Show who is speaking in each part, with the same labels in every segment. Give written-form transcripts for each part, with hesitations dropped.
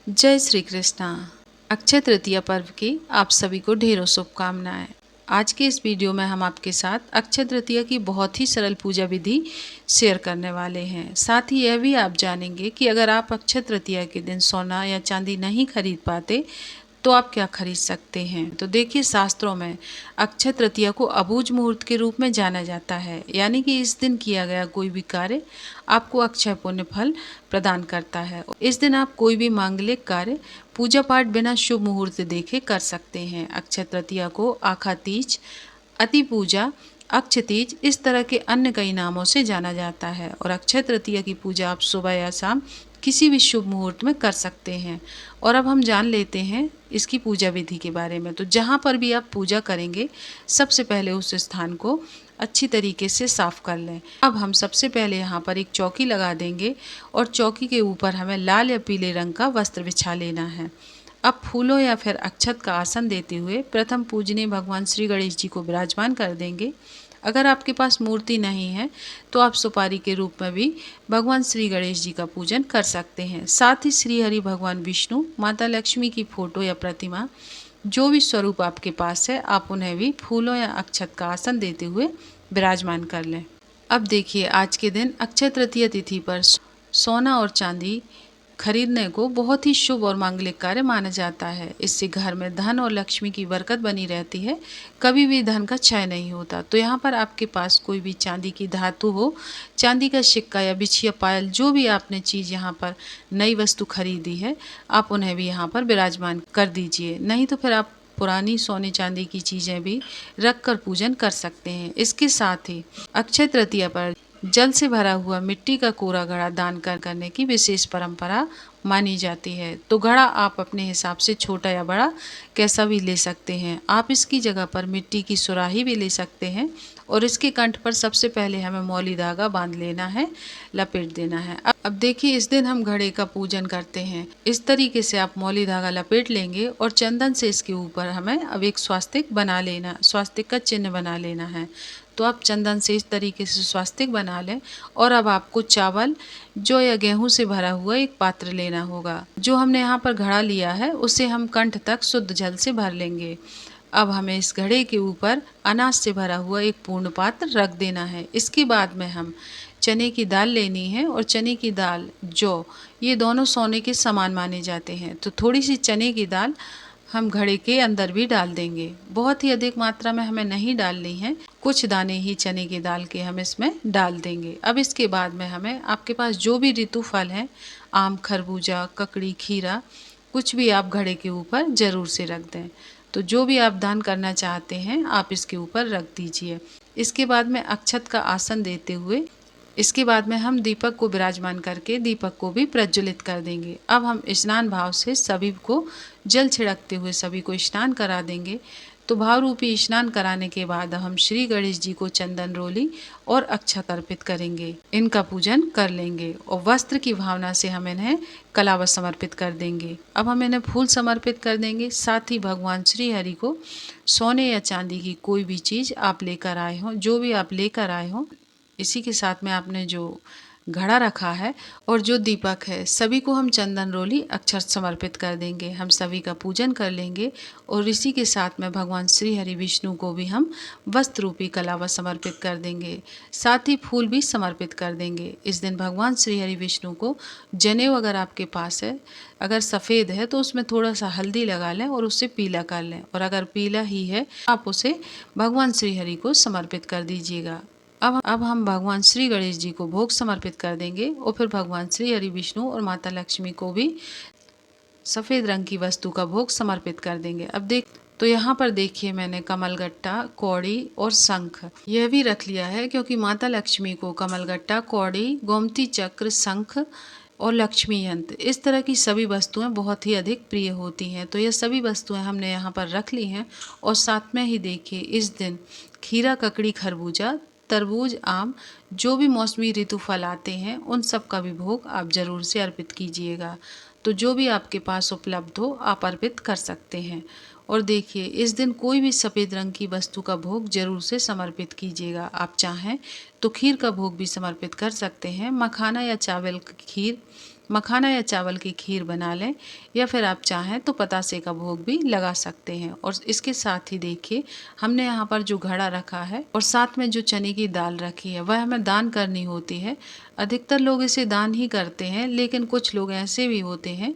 Speaker 1: जय श्री कृष्णा। अक्षय तृतीया पर्व की आप सभी को ढेरों शुभकामनाएं। आज के इस वीडियो में हम आपके साथ अक्षय तृतीया की बहुत ही सरल पूजा विधि शेयर करने वाले हैं। साथ ही यह भी आप जानेंगे कि अगर आप अक्षय तृतीया के दिन सोना या चांदी नहीं खरीद पाते तो आप क्या खरीद सकते हैं। तो देखिए, शास्त्रों में अक्षय तृतीया को अबूझ मुहूर्त के रूप में जाना जाता है, यानी कि इस दिन किया गया कोई भी कार्य आपको अक्षय पुण्य फल प्रदान करता है। इस दिन आप कोई भी मांगलिक कार्य, पूजा पाठ बिना शुभ मुहूर्त देखे कर सकते हैं। अक्षय तृतीया को आखा तीज, अति पूजा, अक्षय तीज इस तरह के अन्य कई नामों से जाना जाता है। और अक्षय तृतीया की पूजा आप सुबह या शाम किसी भी शुभ मुहूर्त में कर सकते हैं। और अब हम जान लेते हैं इसकी पूजा विधि के बारे में। तो जहाँ पर भी आप पूजा करेंगे, सबसे पहले उस स्थान को अच्छी तरीके से साफ कर लें। अब हम सबसे पहले यहाँ पर एक चौकी लगा देंगे और चौकी के ऊपर हमें लाल या पीले रंग का वस्त्र बिछा लेना है। अब फूलों या फिर अक्षत का आसन देते हुए प्रथम पूजनीय भगवान श्री गणेश जी को विराजमान कर देंगे। अगर आपके पास मूर्ति नहीं है तो आप सुपारी के रूप में भी भगवान श्री गणेश जी का पूजन कर सकते हैं। साथ ही श्री हरि भगवान विष्णु, माता लक्ष्मी की फोटो या प्रतिमा, जो भी स्वरूप आपके पास है, आप उन्हें भी फूलों या अक्षत का आसन देते हुए विराजमान कर लें। अब देखिए, आज के दिन अक्षय तृतीया तिथि पर सोना और चांदी खरीदने को बहुत ही शुभ और मांगलिक कार्य माना जाता है। इससे घर में धन और लक्ष्मी की बरकत बनी रहती है, कभी भी धन का क्षय नहीं होता। तो यहाँ पर आपके पास कोई भी चांदी की धातु हो, चांदी का सिक्का या बिछिया पायल, जो भी आपने चीज़ यहाँ पर नई वस्तु खरीदी है, आप उन्हें भी यहाँ पर विराजमान कर दीजिए। नहीं तो फिर आप पुरानी सोने चांदी की चीज़ें भी रख कर पूजन कर सकते हैं। इसके साथ ही अक्षय तृतीया पर जल से भरा हुआ मिट्टी का कोरा घड़ा दान करने की विशेष परंपरा मानी जाती है। तो घड़ा आप अपने हिसाब से छोटा या बड़ा कैसा भी ले सकते हैं। आप इसकी जगह पर मिट्टी की सुराही भी ले सकते हैं और इसके कंठ पर सबसे पहले हमें मौली धागा बांध लेना है, लपेट देना है। अब देखिए, इस दिन हम घड़े का पूजन करते हैं। इस तरीके से आप मौली धागा लपेट लेंगे और चंदन से इसके ऊपर हमें अब एक स्वास्तिक बना लेना, स्वास्तिक का चिन्ह बना लेना है। तो आप चंदन से इस तरीके से स्वास्तिक बना लें और अब आपको चावल, जौ या गेहूं से भरा हुआ एक पात्र लेना होगा। जो हमने यहाँ पर घड़ा लिया है उसे हम कंठ तक शुद्ध जल से भर लेंगे। अब हमें इस घड़े के ऊपर अनाज से भरा हुआ एक पूर्ण पात्र रख देना है। इसके बाद में हम चने की दाल लेनी है और चने की दाल, जौ, ये दोनों सोने के समान माने जाते हैं। तो थोड़ी सी चने की दाल हम घड़े के अंदर भी डाल देंगे। बहुत ही अधिक मात्रा में हमें नहीं डालनी है, कुछ दाने ही चने की दाल के हम इसमें डाल देंगे। अब इसके बाद में हमें आपके पास जो भी ऋतु फल है, आम, खरबूजा, ककड़ी, खीरा, कुछ भी आप घड़े के ऊपर ज़रूर से रख दें। तो जो भी आप दान करना चाहते हैं आप इसके ऊपर रख दीजिए। इसके बाद में अक्षत का आसन देते हुए इसके बाद में हम दीपक को विराजमान करके दीपक को भी प्रज्वलित कर देंगे। अब हम स्नान भाव से सभी को जल छिड़कते हुए सभी को स्नान करा देंगे। तो भाव रूपी स्नान कराने के बाद हम श्री गणेश जी को चंदन रोली और अक्षत अर्पित करेंगे, इनका पूजन कर लेंगे और वस्त्र की भावना से हम इन्हें कलावत समर्पित कर देंगे। अब हम इन्हें फूल समर्पित कर देंगे। साथ ही भगवान श्री हरि को सोने या चांदी की कोई भी चीज़ आप लेकर आए हों, जो भी आप लेकर आए हों, इसी के साथ में आपने जो घड़ा रखा है और जो दीपक है, सभी को हम चंदन रोली अक्षत समर्पित कर देंगे। हम सभी का पूजन कर लेंगे और इसी के साथ में भगवान श्री हरि विष्णु को भी हम वस्त्र रूपी कलावत समर्पित कर देंगे। साथ ही फूल भी समर्पित कर देंगे। इस दिन भगवान श्री हरि विष्णु को जनेऊ अगर आपके पास है, अगर सफ़ेद है तो उसमें थोड़ा सा हल्दी लगा लें और उससे पीला कर लें, और अगर पीला ही है आप उसे भगवान श्री हरि को समर्पित कर दीजिएगा। अब हम भगवान श्री गणेश जी को भोग समर्पित कर देंगे और फिर भगवान श्री हरि विष्णु और माता लक्ष्मी को भी सफ़ेद रंग की वस्तु का भोग समर्पित कर देंगे। अब तो यहाँ पर देखिए, मैंने कमलगट्टा, कौड़ी और शंख यह भी रख लिया है, क्योंकि माता लक्ष्मी को कमलगट्टा, कौड़ी, गोमती चक्र, शंख और लक्ष्मी यंत्र, इस तरह की सभी वस्तुएं बहुत ही अधिक प्रिय होती हैं। तो ये सभी वस्तुएं हमने यहाँ पर रख ली हैं। और साथ में ही देखिए, इस दिन खीरा, ककड़ी, खरबूजा, तरबूज, आम, जो भी मौसमी ऋतु फल आते हैं उन सब का भी भोग आप ज़रूर से अर्पित कीजिएगा। तो जो भी आपके पास उपलब्ध हो आप अर्पित कर सकते हैं। और देखिए, इस दिन कोई भी सफ़ेद रंग की वस्तु का भोग जरूर से समर्पित कीजिएगा। आप चाहें तो खीर का भोग भी समर्पित कर सकते हैं। मखाना या चावल की खीर, मखाना या चावल की खीर बना लें, या फिर आप चाहें तो पतासे का भोग भी लगा सकते हैं। और इसके साथ ही देखिए हमने यहाँ पर जो घड़ा रखा है और साथ में जो चने की दाल रखी है वह हमें दान करनी होती है। अधिकतर लोग इसे दान ही करते हैं, लेकिन कुछ लोग ऐसे भी होते हैं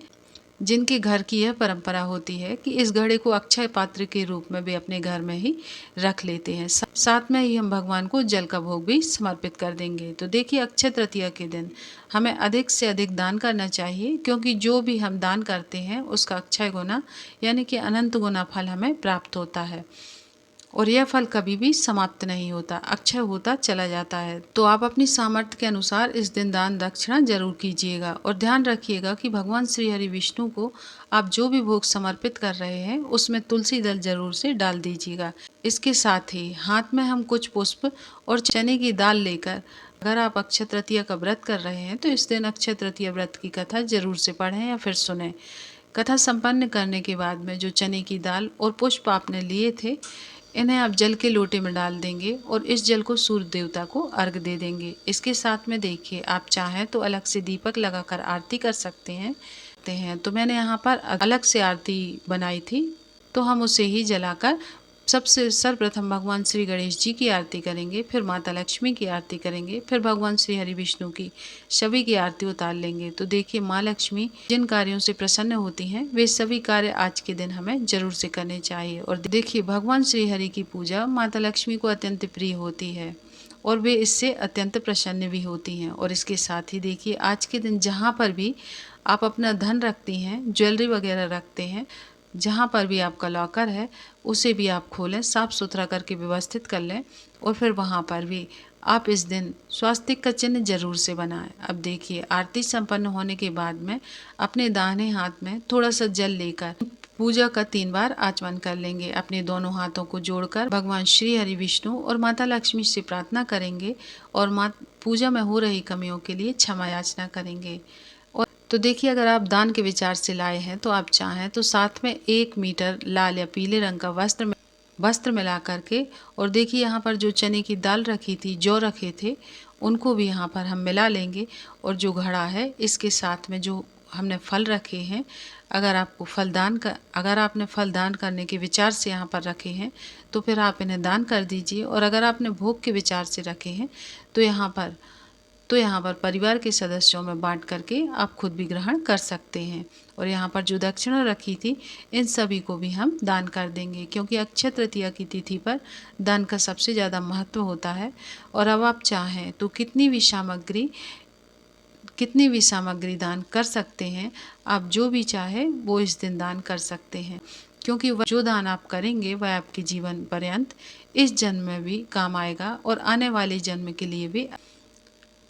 Speaker 1: जिनके घर की यह परंपरा होती है कि इस घड़े को अक्षय पात्र के रूप में वे अपने घर में ही रख लेते हैं। साथ में ही हम भगवान को जल का भोग भी समर्पित कर देंगे। तो देखिए अक्षय तृतीया के दिन हमें अधिक से अधिक दान करना चाहिए, क्योंकि जो भी हम दान करते हैं उसका अक्षय गुना यानी कि अनंत गुना फल हमें प्राप्त होता है, और यह फल कभी भी समाप्त नहीं होता, अक्षय होता चला जाता है। तो आप अपनी सामर्थ्य के अनुसार इस दिन दान दक्षिणा जरूर कीजिएगा, और ध्यान रखिएगा कि भगवान श्री हरि विष्णु को आप जो भी भोग समर्पित कर रहे हैं उसमें तुलसी दल जरूर से डाल दीजिएगा। इसके साथ ही हाथ में हम कुछ पुष्प और चने की दाल लेकर, अगर आप अक्षय तृतीया का व्रत कर रहे हैं तो इस दिन अक्षय तृतीया व्रत की कथा जरूर से पढ़ें या फिर सुने। कथा संपन्न करने के बाद में जो चने की दाल और पुष्प आपने लिए थे, इन्हें आप जल के लोटे में डाल देंगे और इस जल को सूर्य देवता को अर्घ दे देंगे। इसके साथ में देखिए आप चाहें तो अलग से दीपक लगाकर आरती कर सकते हैं। तो मैंने यहाँ पर अलग से आरती बनाई थी, तो हम उसे ही जलाकर सबसे सर्वप्रथम भगवान श्री गणेश जी की आरती करेंगे, फिर माता लक्ष्मी की आरती करेंगे, फिर भगवान श्री हरि विष्णु की सभी की आरती उतार लेंगे। तो देखिए माँ लक्ष्मी जिन कार्यों से प्रसन्न होती हैं वे सभी कार्य आज के दिन हमें जरूर से करने चाहिए। और देखिए भगवान श्री हरि की पूजा माता लक्ष्मी को अत्यंत प्रिय होती है और वे इससे अत्यंत प्रसन्न भी होती हैं। और इसके साथ ही देखिए आज के दिन जहाँ पर भी आप अपना धन रखती हैं, ज्वेलरी वगैरह रखते हैं, जहाँ पर भी आपका लॉकर है उसे भी आप खोलें, साफ सुथरा करके व्यवस्थित कर लें, और फिर वहाँ पर भी आप इस दिन स्वास्तिक का चिन्ह जरूर से बनाएं। अब देखिए आरती संपन्न होने के बाद में अपने दाहिने हाथ में थोड़ा सा जल लेकर पूजा का 3 बार आचमन कर लेंगे। अपने दोनों हाथों को जोड़कर भगवान श्री हरि विष्णु और माता लक्ष्मी से प्रार्थना करेंगे और पूजा में हो रही कमियों के लिए क्षमा याचना करेंगे। और तो देखिए अगर आप दान के विचार से लाए हैं तो आप चाहें तो साथ में 1 मीटर लाल या पीले रंग का वस्त्र मिला करके, और देखिए यहाँ पर जो चने की दाल रखी थी, जौ रखे थे, उनको भी यहाँ पर हम मिला लेंगे। और जो घड़ा है इसके साथ में जो हमने फल रखे हैं, अगर आपने फल दान करने के विचार से यहाँ पर रखे हैं तो फिर आप इन्हें दान कर दीजिए, और अगर आपने भोग के विचार से रखे हैं तो यहाँ पर परिवार के सदस्यों में बांट करके आप खुद भी ग्रहण कर सकते हैं। और यहाँ पर जो दक्षिणा रखी थी इन सभी को भी हम दान कर देंगे, क्योंकि अक्षय तृतीया की तिथि पर दान का सबसे ज़्यादा महत्व होता है। और अब आप चाहें तो कितनी भी सामग्री दान कर सकते हैं, आप जो भी चाहे वो इस दिन दान कर सकते हैं, क्योंकि वह जो दान आप करेंगे वह आपके जीवन पर्यंत इस जन्म में भी काम आएगा और आने वाले जन्म के लिए भी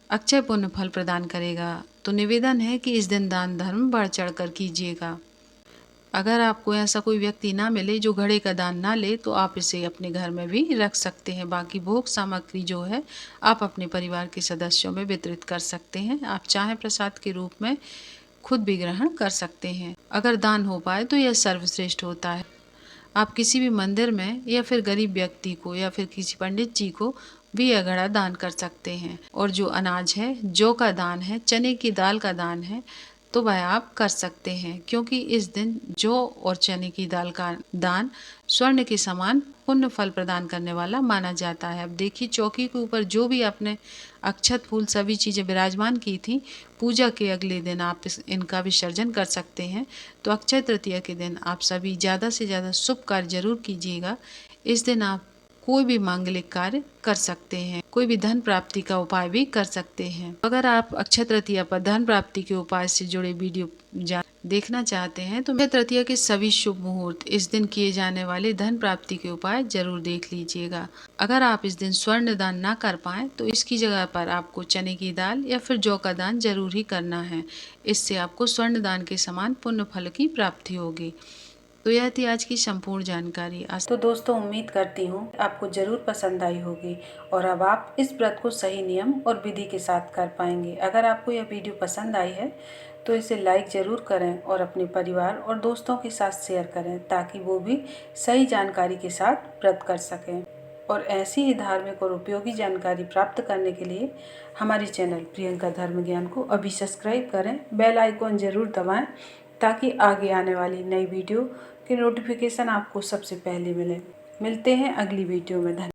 Speaker 1: अक्षय पुण्य फल प्रदान करेगा। तो निवेदन है कि इस दिन दान धर्म बढ़ चढ़ कर कीजिएगा। अगर आपको ऐसा कोई व्यक्ति ना मिले जो घड़े का दान ना ले तो आप इसे अपने घर में भी रख सकते हैं। बाकी भोग सामग्री जो है आप अपने परिवार के सदस्यों में वितरित कर सकते हैं। आप चाहे प्रसाद के रूप में खुद भी ग्रहण कर सकते हैं। अगर दान हो पाए तो यह सर्वश्रेष्ठ होता है। आप किसी भी मंदिर में या फिर गरीब व्यक्ति को या फिर किसी पंडित जी को भी यह घड़ा दान कर सकते हैं। और जो अनाज है, जौ का दान है, चने की दाल का दान है, तो वह आप कर सकते हैं, क्योंकि इस दिन जौ और चने की दाल का दान स्वर्ण के समान पुण्य फल प्रदान करने वाला माना जाता है। अब देखिए चौकी के ऊपर जो भी आपने अक्षत फूल सभी चीज़ें विराजमान की थी, पूजा के अगले दिन आप इनका विसर्जन कर सकते हैं। तो अक्षय तृतीया के दिन आप सभी ज़्यादा से ज़्यादा शुभ कार्य जरूर कीजिएगा। इस दिन आप कोई भी मांगलिक कार्य कर सकते हैं, कोई भी धन प्राप्ति का उपाय भी कर सकते हैं। अगर आप अक्षय तृतीया पर धन प्राप्ति के उपाय से जुड़े वीडियो देखना चाहते हैं तो अक्षय तृतीया के सभी शुभ मुहूर्त, इस दिन किए जाने वाले धन प्राप्ति के उपाय जरूर देख लीजिएगा। अगर आप इस दिन स्वर्ण दान ना कर पाए तो इसकी जगह पर आपको चने की दाल या फिर जौ का दान जरूर ही करना है। इससे आपको स्वर्ण दान के समान पुण्य फल की प्राप्ति होगी। तो यह थी आज की संपूर्ण जानकारी। तो दोस्तों उम्मीद करती हूँ आपको जरूर पसंद आई होगी और अब आप इस व्रत को सही नियम और विधि के साथ कर पाएंगे। अगर आपको यह वीडियो पसंद आई है तो इसे लाइक ज़रूर करें और अपने परिवार और दोस्तों के साथ शेयर करें, ताकि वो भी सही जानकारी के साथ व्रत कर सकें। और ऐसी ही धार्मिक और उपयोगी जानकारी प्राप्त करने के लिए हमारे चैनल प्रियंका धर्म ज्ञान को अभी सब्सक्राइब करें, बेल आइकॉन ज़रूर दबाएं ताकि आगे आने वाली नई वीडियो के नोटिफिकेशन आपको सबसे पहले मिले। मिलते हैं अगली वीडियो में। धन्यवाद।